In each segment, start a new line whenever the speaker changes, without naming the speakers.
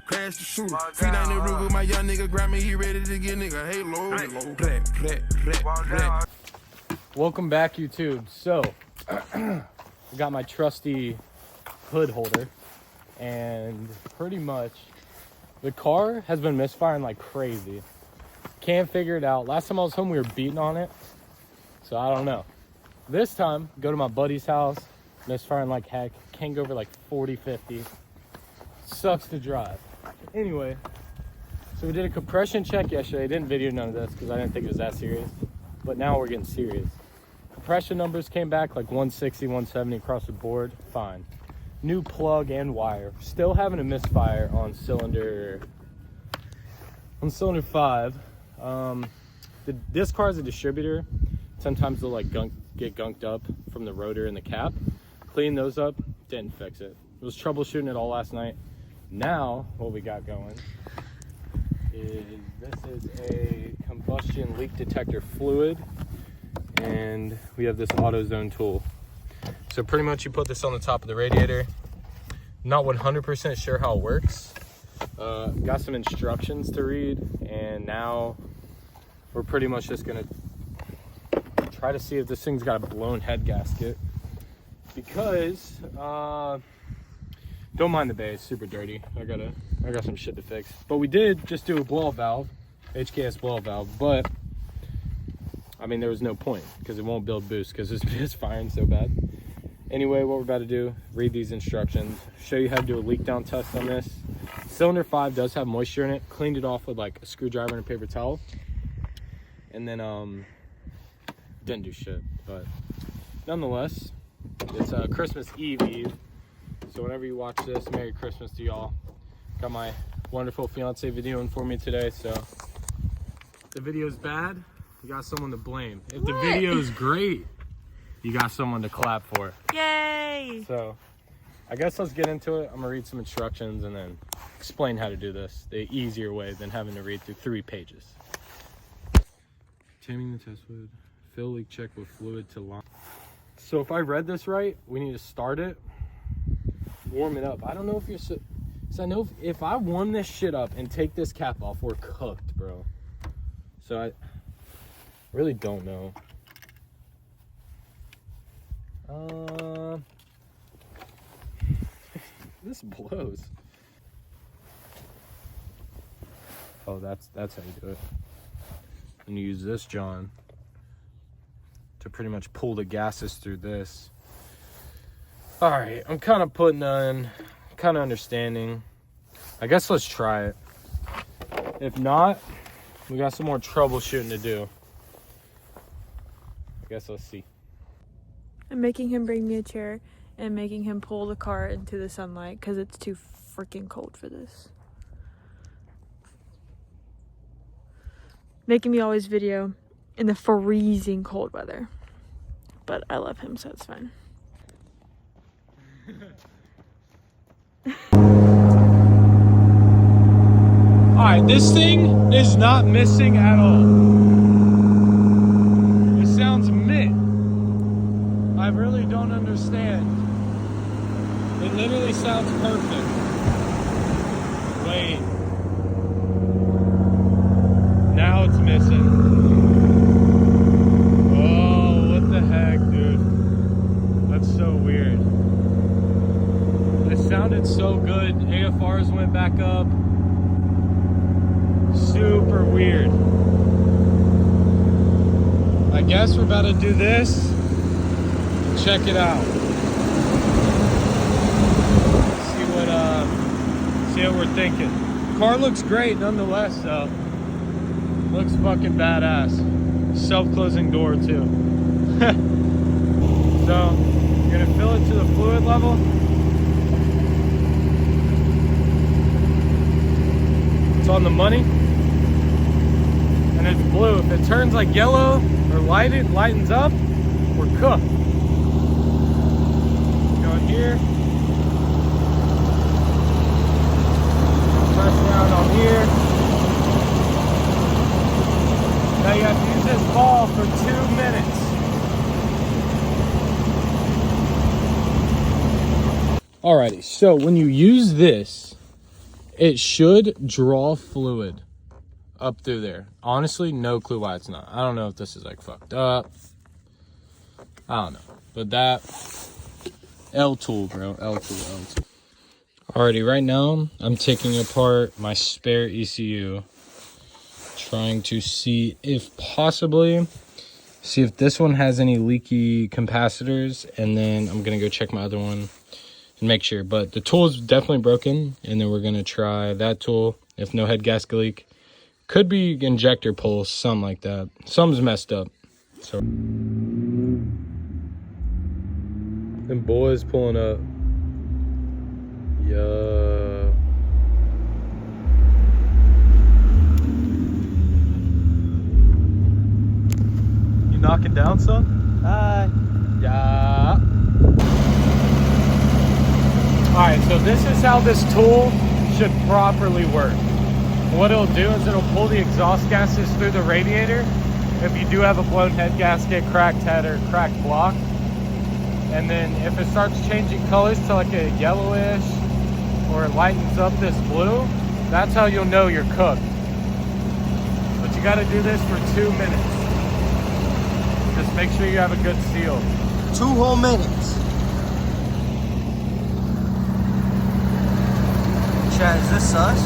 Crash the shooter. Feet down the roof with my young nigga. Grab me, he ready to get nigga. Hey, low.
Welcome back, YouTube. So, I got my trusty hood holder, and pretty much the car has been misfiring like crazy. Can't figure it out. Last time I was home, we were beating on it, so I don't know. This time, go to my buddy's house, misfiring like heck. Can't go over like 40, 50. Sucks to drive. Anyway, so we did a compression check yesterday. I didn't video none of this because I didn't think it was that serious, but now we're getting serious. Compression numbers came back like 160, 170 across the board. Fine. New plug and wire. Still having a misfire on cylinder 5. This car is a distributor. Sometimes they'll like get gunked up from the rotor and the cap. Clean those up, didn't fix it. Was troubleshooting it all last night. Now what we got going is this is a combustion leak detector fluid, and we have this AutoZone tool. So pretty much you put this on the top of the radiator. Not 100% sure how it works. Got some instructions to read, and now we're pretty much just gonna try to see if this thing's got a blown head gasket, because don't mind the bay, it's super dirty. I got some shit to fix. But we did just do a blow valve, HKS blow valve, but I mean there was no point because it won't build boost because it's firing so bad. Anyway, what we're about to do, read these instructions, show you how to do a leak down test on this. Cylinder 5 does have moisture in it. Cleaned it off with like a screwdriver and a paper towel, and then didn't do shit. But nonetheless, it's Christmas Eve. So whenever you watch this, Merry Christmas to y'all. Got my wonderful fiance videoing for me today, so if the video's bad, you got someone to blame. If the video's great, you got someone to clap for.
Yay!
So I guess let's get into it. I'm gonna read some instructions and then explain how to do this the easier way than having to read through 3 pages. Taming the test fluid. Fill leak check with fluid to line. So if I read this right, we need to start it, warm it up. I don't know if you're so I know if I warm this shit up and take this cap off, we're cooked, bro. So I really don't know. This blows. Oh, that's how you do it. And you use this John to pretty much pull the gases through this. All right, I'm kind of putting in, kind of understanding. I guess let's try it. If not, we got some more troubleshooting to do. I guess let's see.
I'm making him bring me a chair and making him pull the car into the sunlight because it's too freaking cold for this. Making me always video in the freezing cold weather. But I love him, so it's fine.
Alright, this thing is not missing at all. It sounds mint. I really don't understand. It literally sounds perfect. Wait. Now it's missing. Oh, what the heck, dude? That's so weird. It sounded so good. AFRs went back up. Super weird. I guess we're about to do this. Check it out. See what we're thinking. Car looks great nonetheless, though. Looks fucking badass. Self-closing door too. So, I'm gonna fill it to the fluid level. It's on the money. And it's blue. If it turns like yellow or lightens up, we're cooked. Going here. Press down on here. Now you have to use this ball for 2 minutes. Alrighty, so when you use this, it should draw fluid up through there. Honestly, no clue why it's not. I don't know if this is like fucked up. I don't know. But that L tool, bro. L tool. Alrighty, right now I'm taking apart my spare ECU, trying to see if this one has any leaky capacitors, and then I'm gonna go check my other one and make sure. But the tool is definitely broken, and then we're gonna try that tool. If no head gasket leak, could be injector pulse, something like that. Something's messed up. So them boys pulling up. Yeah. You knocking down, son? Yeah. Alright, so this is how this tool should properly work. What it'll do is it'll pull the exhaust gases through the radiator if you do have a blown head gasket, cracked head, or cracked block. And then if it starts changing colors to like a yellowish, or it lightens up this blue, that's how you'll know you're cooked. But you gotta do this for 2 minutes. Just make sure you have a good seal.
2 whole minutes. Chat, is this sus?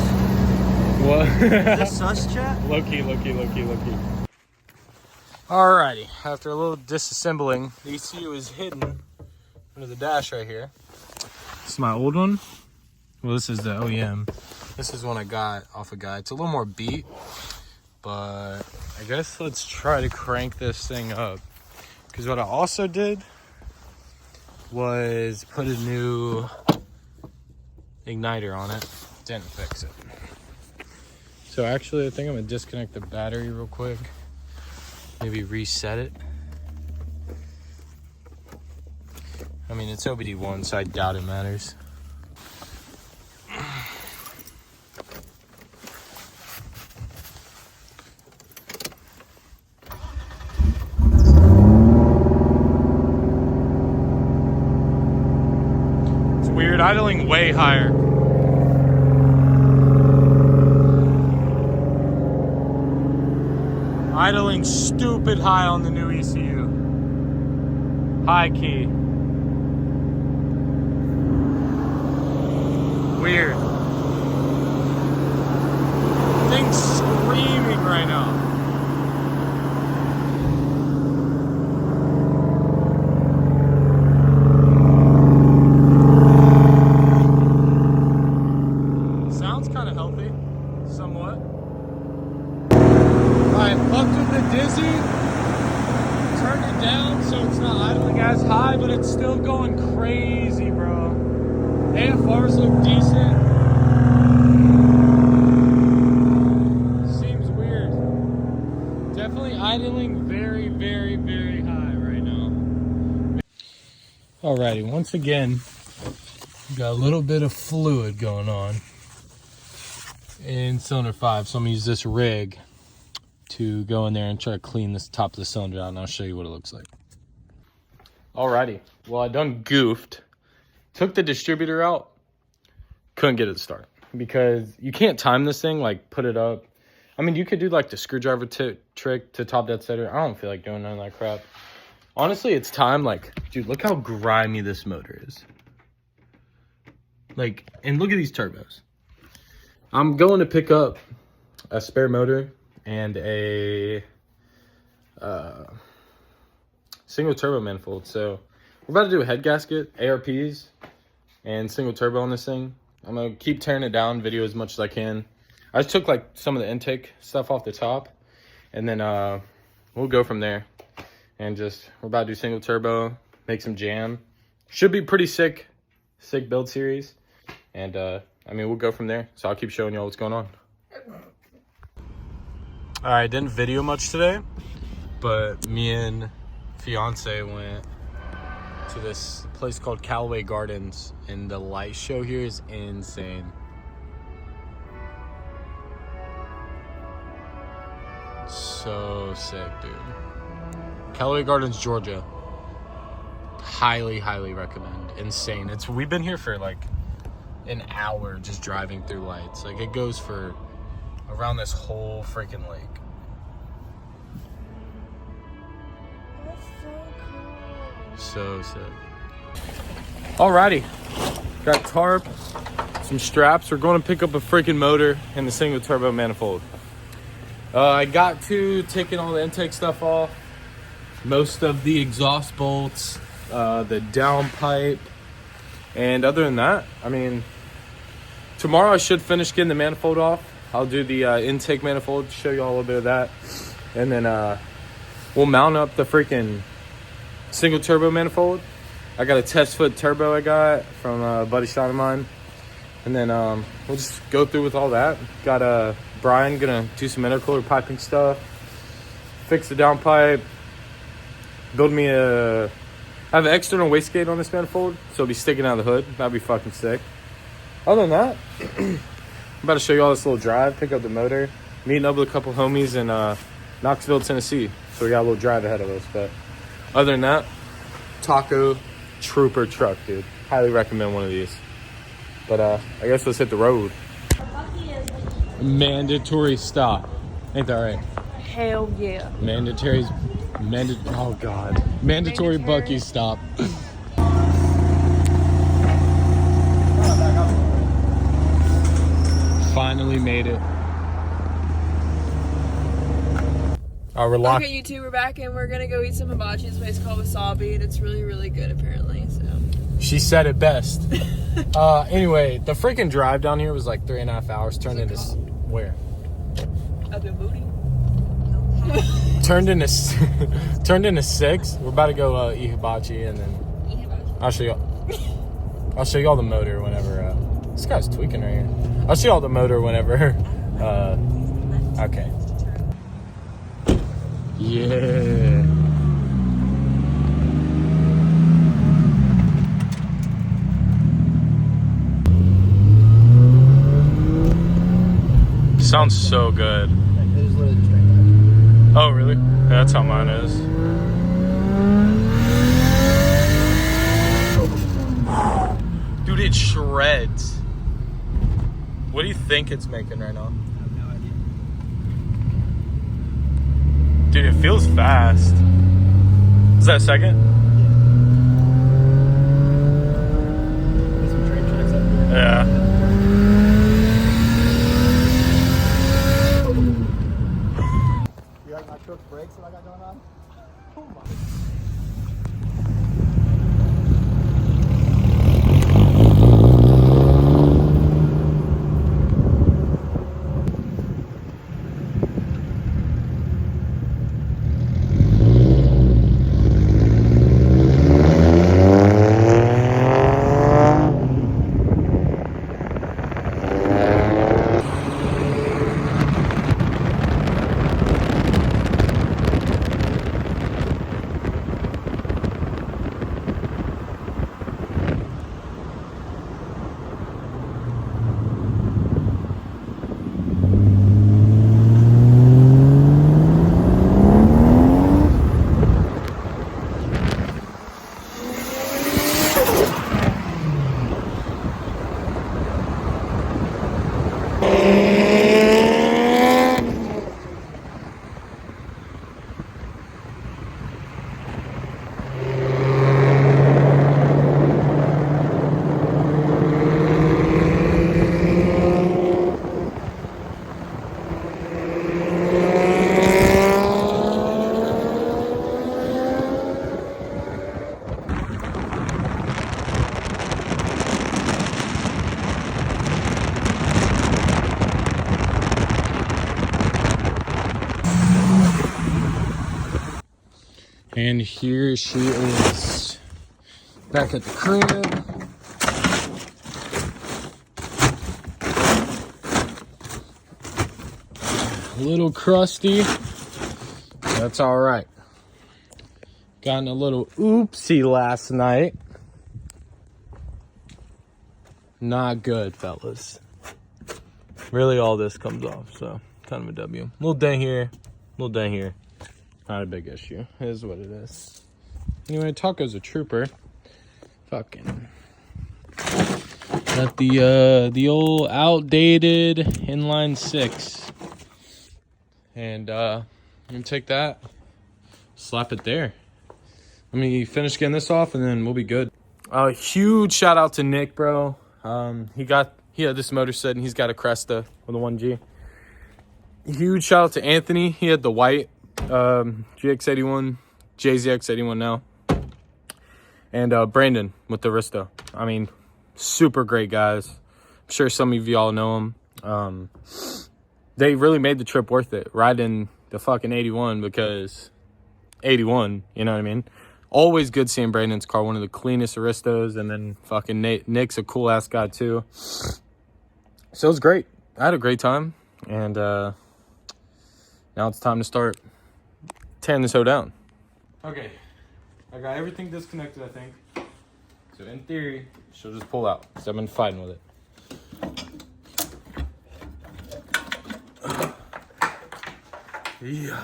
What?
Is this sus, chat?
Low key. Alrighty, after a little disassembling, the ECU is hidden under the dash right here. This is my old one. Well, this is the OEM. This is one I got off a guy. It's a little more beat, but I guess let's try to crank this thing up. Because what I also did was put a new igniter on it. Didn't fix it. So actually, I think I'm gonna disconnect the battery real quick. Maybe reset it. I mean, it's OBD1, so I doubt it matters. It's weird, idling way higher. Idling stupid high on the new ECU. High key. Weird. Thing's screaming right now. Sounds kind of healthy, somewhat. Alright, fucked with the dizzy. Turned it down so it's not idling as high, but it's still going crazy, bro. AFRs look decent. Seems weird. Definitely idling very, very, very high right now. Alrighty, once again, got a little bit of fluid going on in cylinder 5, so I'm gonna use this rig to go in there and try to clean this top of the cylinder out, and I'll show you what it looks like. Alrighty, well, I done goofed. Took the distributor out, couldn't get it to start because you can't time this thing, like put it up. I mean, you could do like the screwdriver trick to top that center. I don't feel like doing none of that crap. Honestly, it's time. Like, dude, look how grimy this motor is. Like, and look at these turbos. I'm going to pick up a spare motor and a single turbo manifold. So we're about to do a head gasket, ARPs, and single turbo on this thing. I'm gonna keep tearing it down, video as much as I can. I just took like some of the intake stuff off the top, and then we'll go from there. And just, we're about to do single turbo, make some jam. Should be pretty sick build series. And I mean, we'll go from there. So I'll keep showing y'all what's going on. All right, didn't video much today, but me and fiance went to this place called Callaway Gardens, and the light show here is insane. So sick, dude. Callaway Gardens, Georgia. Highly, highly recommend. Insane. We've been here for like an hour just driving through lights. Like it goes for around this whole freaking lake.
That's so
So
cool.
sick. Alrighty. Got tarp, some straps. We're going to pick up a freaking motor and the single turbo manifold. I got to taking all the intake stuff off. Most of the exhaust bolts, the downpipe. And other than that, I mean, tomorrow I should finish getting the manifold off. I'll do the intake manifold, show you all a little bit of that. And then we'll mount up the freaking single turbo manifold. I got a test foot turbo I got from a buddy shot of mine. And then we'll just go through with all that. Got Brian gonna do some intercooler piping stuff, fix the downpipe, build me I have an external wastegate on this manifold, so it'll be sticking out of the hood. That'd be fucking sick. Other than that, I'm about to show you all this little drive, pick up the motor, meeting up with a couple homies in Knoxville, Tennessee. So we got a little drive ahead of us. But other than that, taco trooper truck, dude. Highly recommend one of these. But I guess let's hit the road. Mandatory stop. Ain't that right?
Hell yeah.
Oh god. Mandatory Bucky stop. Finally made it. We're locked.
Okay, you two, we're back and we're gonna go eat some hibachi. This place called Wasabi, and it's really, really good apparently. So
She said it best. Anyway, the freaking drive down here was like 3.5 hours. Turned into where?
I've been booty.
Turned into 6. We're about to go eat hibachi, and then I'll show you. I'll show you all the motor whenever. This guy's tweaking right here. I'll show you all the motor whenever. Okay. Yeah. Sounds so good. Oh, really? Yeah, that's how mine is. Dude, it shreds. What do you think it's making right now?
I have no idea.
Dude, it feels fast. Is that a second?
There's some train tracks up there.
Yeah.
You like my truck's brakes that I got going on? Oh my.
And here she is. Back at the crib. A little crusty. That's all right. Gotten a little oopsie last night. Not good, fellas. Really, all this comes off, so kind of a W. Little dent here, little dent here. Not a big issue. It is what it is. Anyway, Taco's a trooper. Fucking got the old outdated inline 6, and I'm gonna take that, slap it there. Let me finish getting this off, and then we'll be good. Huge shout out to Nick, bro. He had this motor set, and he's got a Cresta with a 1G. Huge shout out to Anthony. He had the white GX81, JZX81 now. And Brandon with the Risto. I mean, super great guys. I'm sure some of y'all know them. They really made the trip worth it, riding the fucking 81, because 81, you know what I mean? Always good seeing Brandon's car, one of the cleanest Aristos, and then fucking Nick's a cool-ass guy, too. So it was great. I had a great time, and now it's time to start tearing this hoe down. Okay, I got everything disconnected, I think. So in theory, she'll just pull out, because I've been fighting with it. Yeah.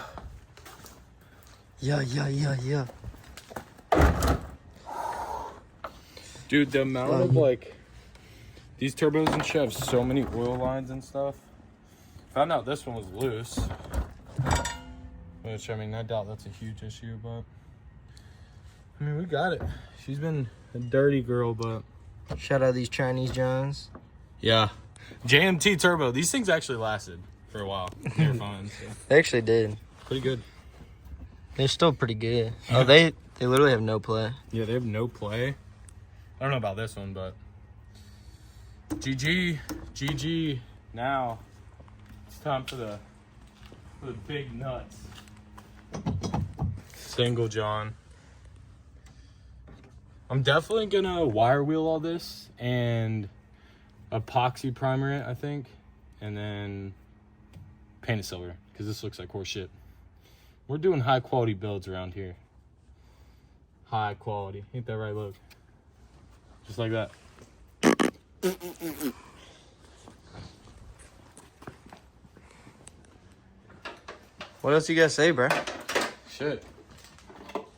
Yeah.
Dude, the amount of, like, these turbos and shit have so many oil lines and stuff. Found out this one was loose. Which, I mean, I doubt that's a huge issue, but... I mean, we got it. She's been a dirty girl, but...
Shout out these Chinese Johns.
Yeah. JMT turbo. These things actually lasted for a while. They were fine, so.
They actually did.
Pretty good.
They're still pretty good. Oh, they literally have no play.
Yeah, they have no play. I don't know about this one, but... GG. Now, it's time for the big nuts. Single John. I'm definitely gonna wire wheel all this and epoxy primer it, I think, and then paint it silver, because this looks like horse shit. We're doing high quality builds around here. High quality. Ain't that right, look? Just like that.
What else you gotta say, bro?
Shit.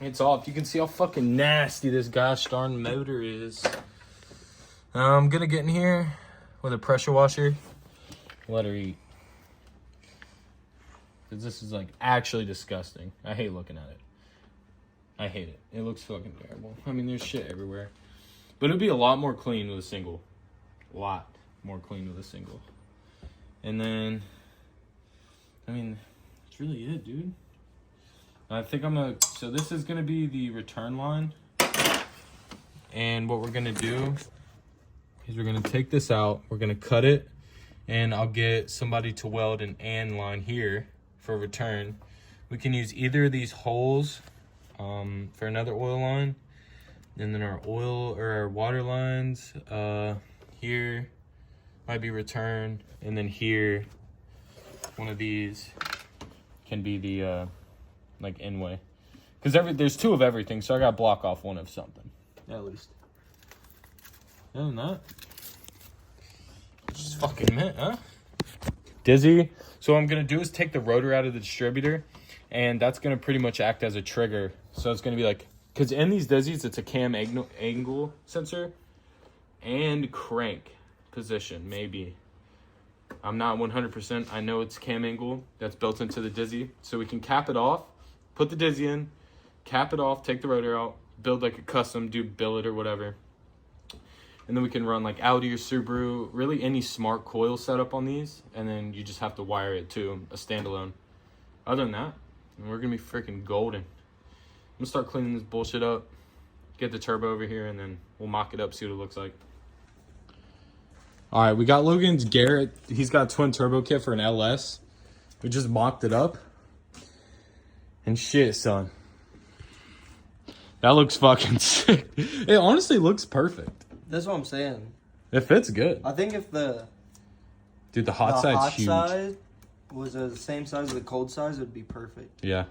It's off. You can see how fucking nasty this gosh darn motor is. I'm gonna get in here with a pressure washer. Let her eat. Because this is, like, actually disgusting. I hate looking at it. I hate it. It looks fucking terrible. I mean, there's shit everywhere. But it'd be a lot more clean with a single. A lot more clean with a single. And then, I mean, that's really it, dude. I think so this is gonna be the return line. And what we're gonna do is we're gonna take this out, we're gonna cut it, and I'll get somebody to weld an and line here for return. We can use either of these holes for another oil line, and then our water lines here might be return, and then here one of these can be the like in-way, because there's two of everything, so I gotta block off one of something at least. Other than that, just fucking mint, huh? Dizzy. So what I'm gonna do is take the rotor out of the distributor, and that's gonna pretty much act as a trigger. So it's gonna be like, because in these Dizzies, it's a cam angle sensor and crank position, maybe. I'm not 100%. I know it's cam angle that's built into the Dizzy. So we can cap it off, put the Dizzy in, cap it off, take the rotor out, build like a custom, do billet or whatever. And then we can run like Audi or Subaru, really any smart coil setup on these. And then you just have to wire it to a standalone. Other than that, we're going to be freaking golden. I'm going to start cleaning this bullshit up, get the turbo over here, and then we'll mock it up, see what it looks like. All right, we got Logan's Garrett. He's got a twin turbo kit for an LS. We just mocked it up. And shit, son. That looks fucking sick. It honestly looks perfect.
That's what I'm saying.
It fits good.
I think if the
hot side's huge.
side was the same size as the cold size, it would be perfect.
Yeah.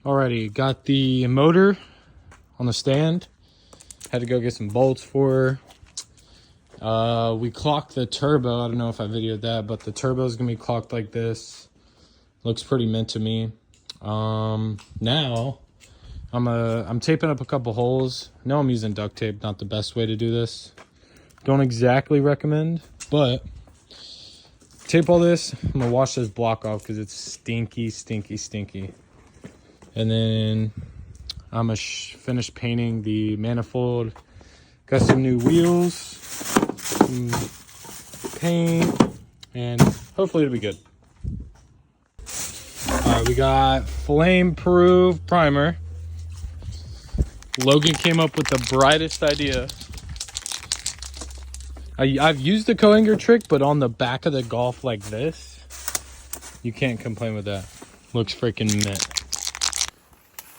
Alrighty, got the motor on the stand. Had to go get some bolts for her. We clocked the turbo. I don't know if I videoed that, but the turbo is gonna be clocked like this. Looks pretty mint to me. Now I'm taping up a couple holes. No, I'm using duct tape. Not the best way to do this. Don't exactly recommend, but tape all this. I'm gonna wash this block off because it's stinky, stinky, stinky. And then I'm gonna finish painting the manifold. Got some new wheels, some paint, and hopefully it'll be good. All right, we got flame-proof primer. Logan came up with the brightest idea. I've used the Coinger trick, but on the back of the Golf like this, you can't complain with that. Looks freaking mint.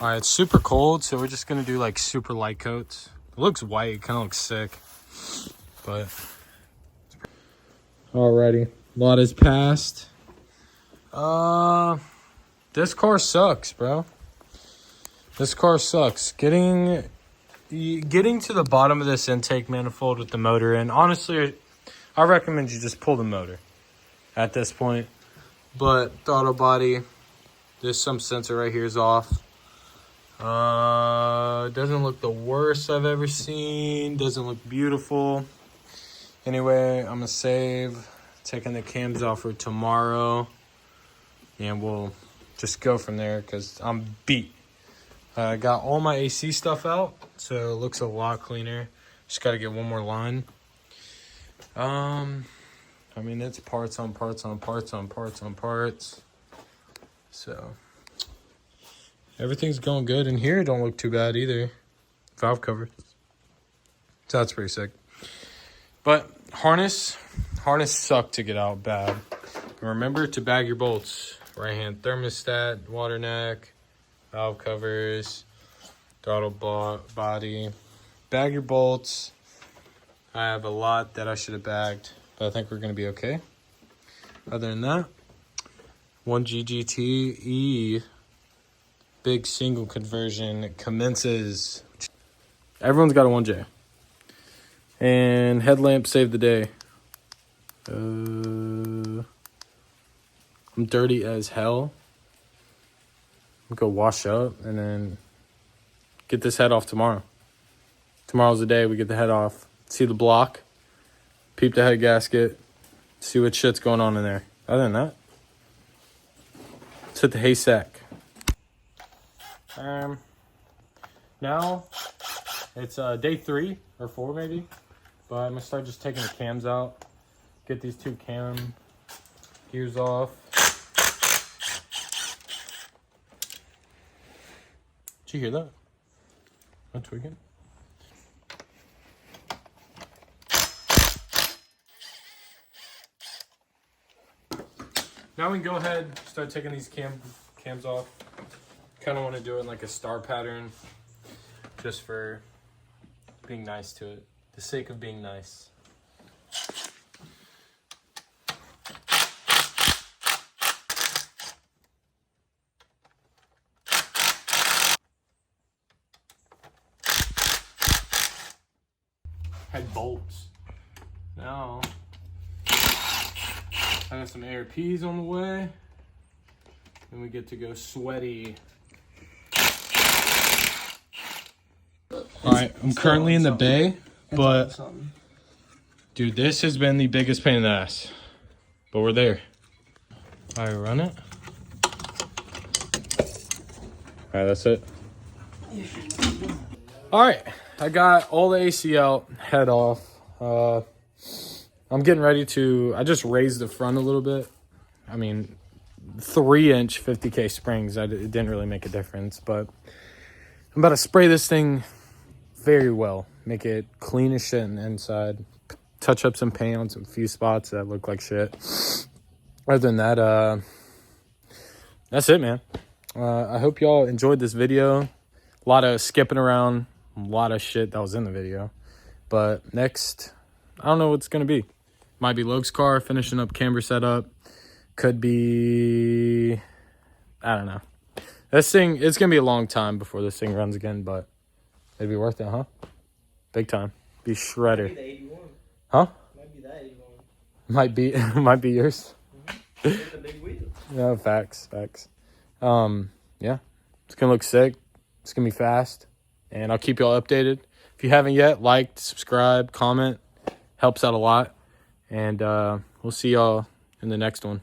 All right, it's super cold, so we're just gonna do like super light coats. It looks white, kind of looks sick, but. Alrighty, a lot has passed. This car sucks, bro. This car sucks. Getting to the bottom of this intake manifold with the motor in, honestly, I recommend you just pull the motor at this point. But throttle body, there's some sensor right here is off. Doesn't look the worst I've ever seen. Doesn't look beautiful. Anyway, I'm gonna save taking the cams off for tomorrow, and we'll just go from there because I'm beat. I got all my AC stuff out, so it looks a lot cleaner. Just got to get one more line. I mean, it's parts on parts on parts on parts on parts. So everything's going good in here. Don't look too bad either. Valve cover. So that's pretty sick. But harness sucked to get out bad. And remember to bag your bolts. Right hand thermostat, water neck, valve covers, throttle body. Bag your bolts. I have a lot that I should have bagged, but I think we're going to be okay. Other than that, 1GGTE big single conversion commences. Everyone's got a 1J. And headlamp saved the day. I'm dirty as hell. I'm gonna go wash up and then get this head off tomorrow. Tomorrow's the day we get the head off. See the block, peep the head gasket, see what shit's going on in there. Other than that, let's hit the haystack. Now it's day 3 or 4 maybe, but I'm gonna start just taking the cams out. Get these 2 cam gears off. Did you hear that? That's tweaking. Now we can go ahead and start taking these cams off. Kind of want to do it in like a star pattern, just for being nice to it. The sake of being nice. Head bolts. Now, I got some ARPs on the way, and we get to go sweaty. All right, I'm currently in the bay, but dude, this has been the biggest pain in the ass, but we're there. All right, run it. All right, that's it. All right, I got all the AC out, head off. I'm getting ready to, I just raised the front a little bit. I mean, 3-inch 50K springs, it didn't really make a difference, but I'm about to spray this thing very well. Make it clean as shit on the inside. Touch up some paint on some few spots that look like shit. Other than that, that's it, man. I hope y'all enjoyed this video. A lot of skipping around, a lot of shit that was in the video. But next, I don't know what it's going to be. Might be Logan's car, finishing up camber setup. Could be, I don't know. This thing, it's going to be a long time before this thing runs again, but it'd be worth it, huh? Big time. Be shredder. Huh?
Might be that even.
Might be yours.
With the big wheel.
No, facts. Yeah, it's gonna look sick. It's gonna be fast, and I'll keep y'all updated. If you haven't yet, like, subscribe, comment, helps out a lot, and we'll see y'all in the next one.